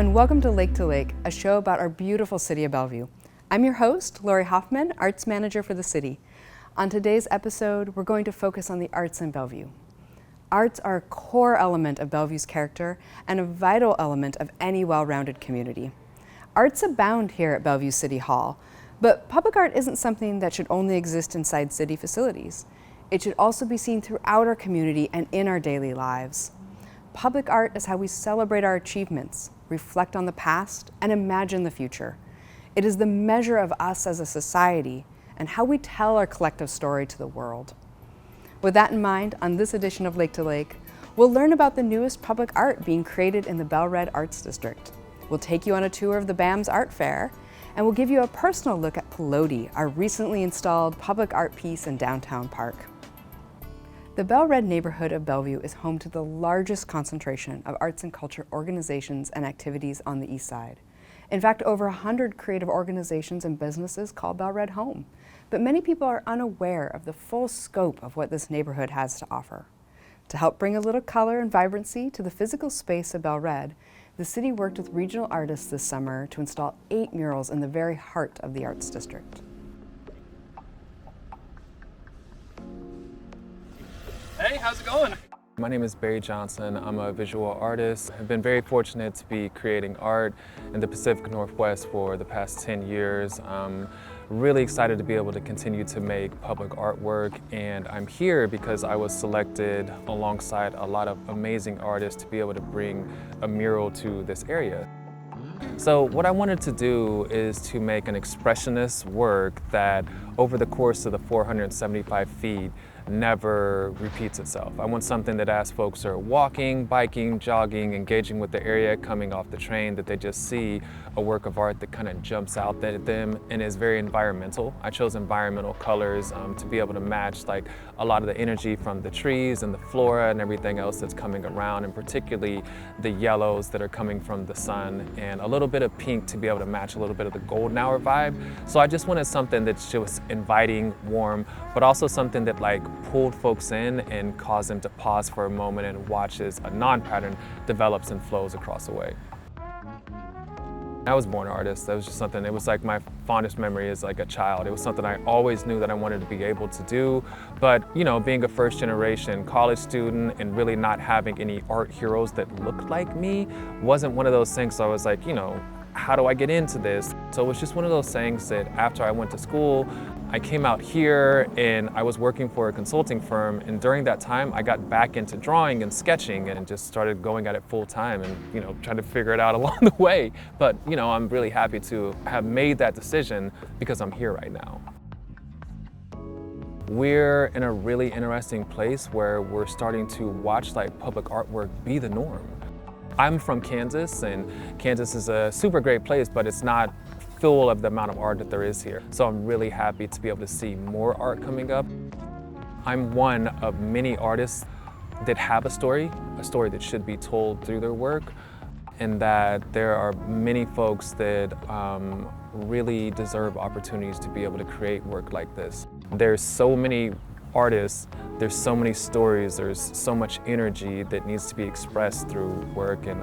and welcome to Lake, a show about our beautiful city of Bellevue. I'm your host, Lori Hoffman, Arts Manager for the city. On today's episode, we're going to focus on the arts in Bellevue. Arts are a core element of Bellevue's character and a vital element of any well-rounded community. Arts abound here at Bellevue City Hall, but public art isn't something that should only exist inside city facilities. It should also be seen throughout our community and in our daily lives. Public art is how we celebrate our achievements, reflect on the past, and imagine the future. It is the measure of us as a society and how we tell our collective story to the world. With that in mind, on this edition of Lake to Lake, we'll learn about the newest public art being created in the Bellevue Arts District. We'll take you on a tour of the BAM's art fair, and we'll give you a personal look at Piloti, our recently installed public art piece in downtown Park. The Bellevue neighborhood of Bellevue is home to the largest concentration of arts and culture organizations and activities on the east side. In fact, over 100 creative organizations and businesses call Bellevue home. But many people are unaware of the full scope of what this neighborhood has to offer. To help bring a little color and vibrancy to the physical space of Bellevue, the city worked with regional artists this summer to install 8 murals in the very heart of the Arts District. Hey, how's it going? My name is Barry Johnson. I'm a visual artist. I've been very fortunate to be creating art in the Pacific Northwest for the past 10 years. I'm really excited to be able to continue to make public artwork, and I'm here because I was selected alongside a lot of amazing artists to be able to bring a mural to this area. So what I wanted to do is to make an expressionist work that over the course of the 475 feet never repeats itself. I want something that as folks are walking, biking, jogging, engaging with the area, coming off the train, that they just see a work of art that kind of jumps out at them and is very environmental. I chose environmental colors to be able to match like a lot of the energy from the trees and the flora and everything else that's coming around, and particularly the yellows that are coming from the sun, and a little bit of pink to be able to match a little bit of the golden hour vibe. So I just wanted something that's just inviting, warm, but also something that like pulled folks in and caused them to pause for a moment and watch as a non-pattern develops and flows across the way. I was born an artist. That was just something, it was like my fondest memory as like a child. It was something I always knew that I wanted to be able to do. But, you know, being a first generation college student and really not having any art heroes that looked like me wasn't one of those things. So I was like, you know, how do I get into this? So it was just one of those things that after I went to school, I came out here and I was working for a consulting firm, and during that time I got back into drawing and sketching and just started going at it full time and, you know, trying to figure it out along the way. But, you know, I'm really happy to have made that decision because I'm here right now. We're in a really interesting place where we're starting to watch like public artwork be the norm. I'm from Kansas, and Kansas is a super great place, but it's not full of the amount of art that there is here. So I'm really happy to be able to see more art coming up. I'm one of many artists that have a story that should be told through their work, and that there are many folks that really deserve opportunities to be able to create work like this. There's so many artists, there's so many stories, there's so much energy that needs to be expressed through work, and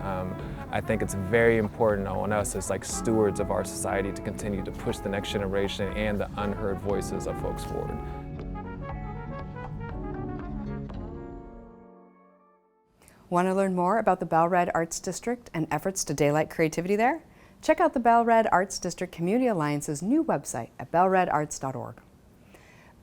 I think it's very important on us as like stewards of our society to continue to push the next generation and the unheard voices of folks forward. Want to learn more about the Bellevue Arts District and efforts to daylight creativity there? Check out the Bellevue Arts District Community Alliance's new website at bellevuearts.org.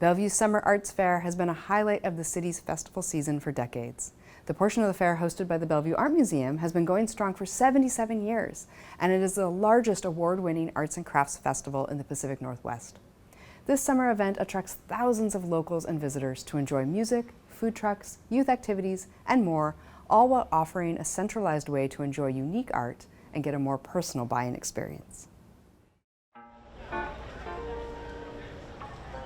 Bellevue's Summer Arts Fair has been a highlight of the city's festival season for decades. The portion of the fair hosted by the Bellevue Art Museum has been going strong for 77 years, and it is the largest award-winning arts and crafts festival in the Pacific Northwest. This summer event attracts thousands of locals and visitors to enjoy music, food trucks, youth activities, and more, all while offering a centralized way to enjoy unique art and get a more personal buying experience.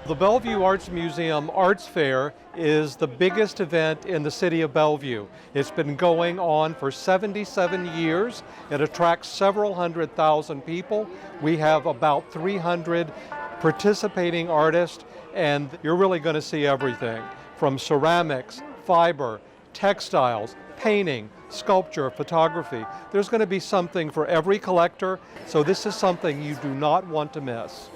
The Bellevue Arts Museum Arts Fair is the biggest event in the city of Bellevue. It's been going on for 77 years. It attracts several 100,000 people. We have about 300 participating artists, and you're really going to see everything from ceramics, fiber, textiles, painting, sculpture, photography. There's going to be something for every collector, so this is something you do not want to miss.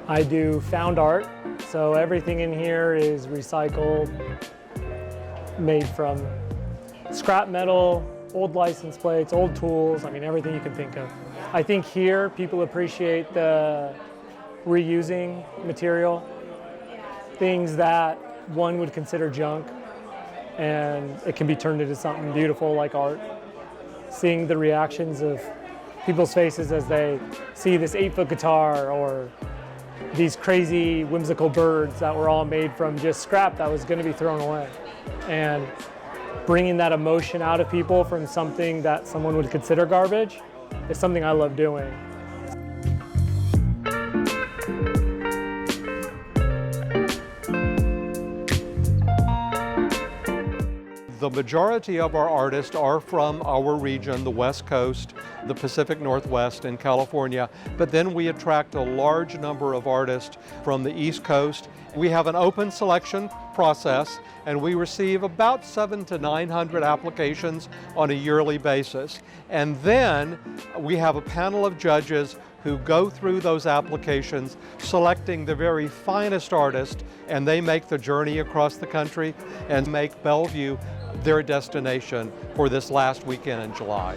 I do found art, so everything in here is recycled, made from scrap metal, old license plates, old tools, I mean everything you can think of. I think here people appreciate the reusing material, things that one would consider junk, and it can be turned into something beautiful like art. Seeing the reactions of people's faces as they see this 8-foot guitar or these crazy whimsical birds that were all made from just scrap that was going to be thrown away. And bringing that emotion out of people from something that someone would consider garbage is something I love doing. The majority of our artists are from our region, the West Coast, the Pacific Northwest, and California, but then we attract a large number of artists from the East Coast. We have an open selection process, and we receive about 700 to 900 applications on a yearly basis. And then we have a panel of judges who go through those applications, selecting the very finest artists, and they make the journey across the country and make Bellevue their destination for this last weekend in July.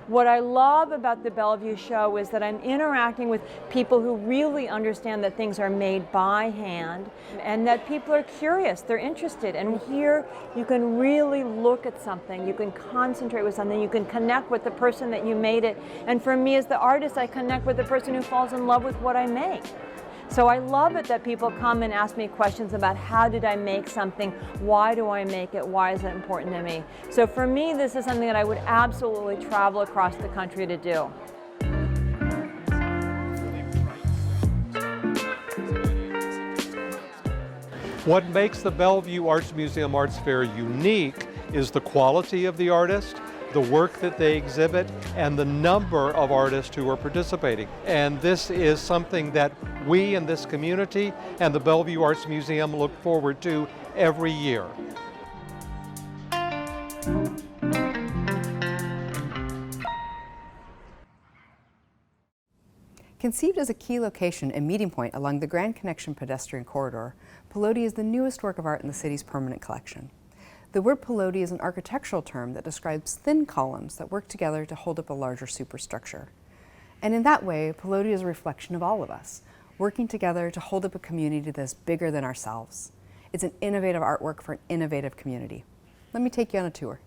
What I love about the Bellevue show is that I'm interacting with people who really understand that things are made by hand and that people are curious, they're interested. And here you can really look at something, you can concentrate with something, you can connect with the person that you made it. And for me as the artist, I connect with the person who falls in love with what I make. So I love it that people come and ask me questions about how did I make something, why do I make it, why is it important to me. So for me, this is something that I would absolutely travel across the country to do. What makes the Bellevue Arts Museum Arts Fair unique is the quality of the artist, the work that they exhibit, and the number of artists who are participating. And this is something that we in this community and the Bellevue Arts Museum look forward to every year. Conceived as a key location and meeting point along the Grand Connection pedestrian corridor, Piloti is the newest work of art in the city's permanent collection. The word Piloti is an architectural term that describes thin columns that work together to hold up a larger superstructure. And in that way, Piloti is a reflection of all of us, working together to hold up a community that's bigger than ourselves. It's an innovative artwork for an innovative community. Let me take you on a tour.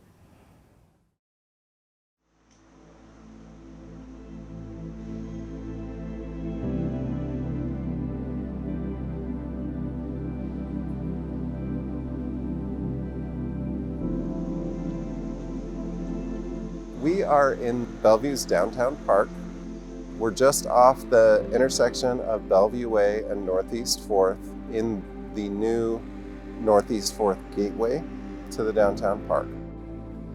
We are in Bellevue's downtown park. We're just off the intersection of Bellevue Way and Northeast 4th in the new Northeast 4th gateway to the downtown park.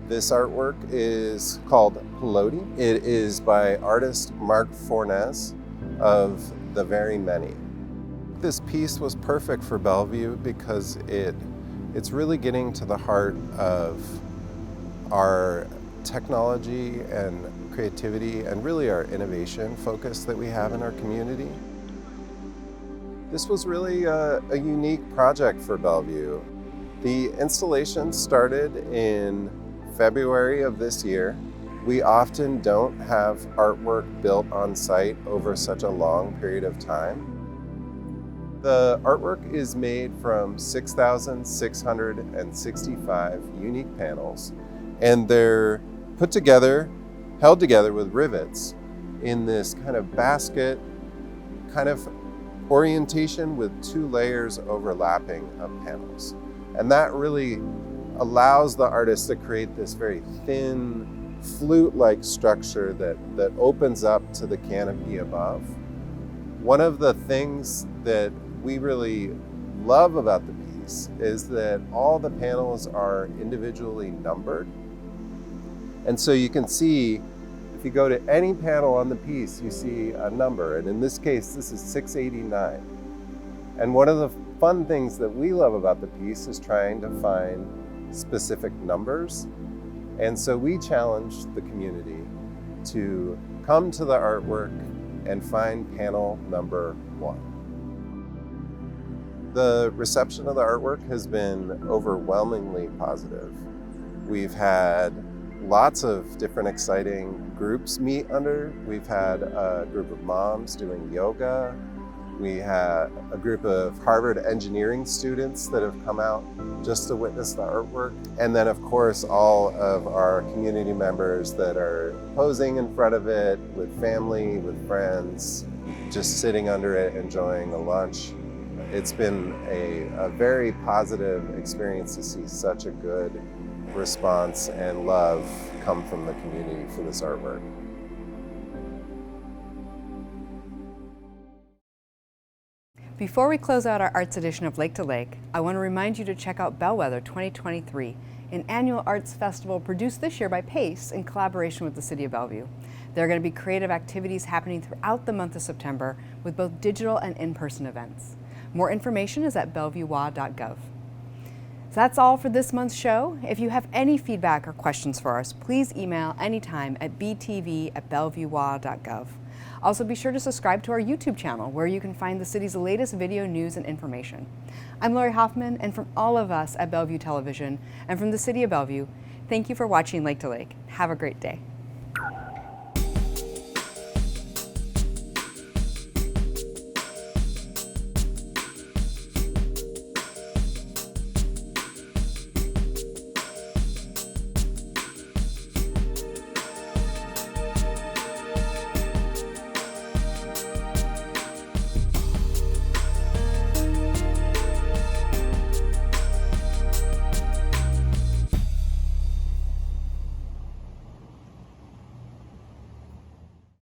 This artwork is called Piloti. It is by artist Mark Fornes of The Very Many. This piece was perfect for Bellevue because it's really getting to the heart of our technology and creativity and really our innovation focus that we have in our community. This was really a unique project for Bellevue. The installation started in February of this year. We often don't have artwork built on site over such a long period of time. The artwork is made from 6,665 unique panels, and they're put together, held together with rivets in this kind of basket kind of orientation with 2 layers overlapping of panels. And that really allows the artist to create this very thin, flute-like structure that opens up to the canopy above. One of the things that we really love about the piece is that all the panels are individually numbered. And so you can see, if you go to any panel on the piece, you see a number. And in this case, this is 689. And one of the fun things that we love about the piece is trying to find specific numbers. And so we challenged the community to come to the artwork and find panel number 1. The reception of the artwork has been overwhelmingly positive. We've had lots of different exciting groups meet under. We've had a group of moms doing yoga. We had a group of Harvard engineering students that have come out just to witness the artwork. And then of course, all of our community members that are posing in front of it with family, with friends, just sitting under it, enjoying a lunch. It's been a very positive experience to see such a good response and love come from the community for this artwork. Before we close out our arts edition of Lake to Lake, I want to remind you to check out Bellwether 2023, an annual arts festival produced this year by PACE in collaboration with the City of Bellevue. There are going to be creative activities happening throughout the month of September with both digital and in-person events. More information is at bellevuewa.gov. So that's all for this month's show. If you have any feedback or questions for us, please email anytime at btv@bellevuewa.gov. Also, be sure to subscribe to our YouTube channel, where you can find the city's latest video news and information. I'm Lori Hoffman, and from all of us at Bellevue Television and from the City of Bellevue, thank you for watching Lake to Lake. Have a great day.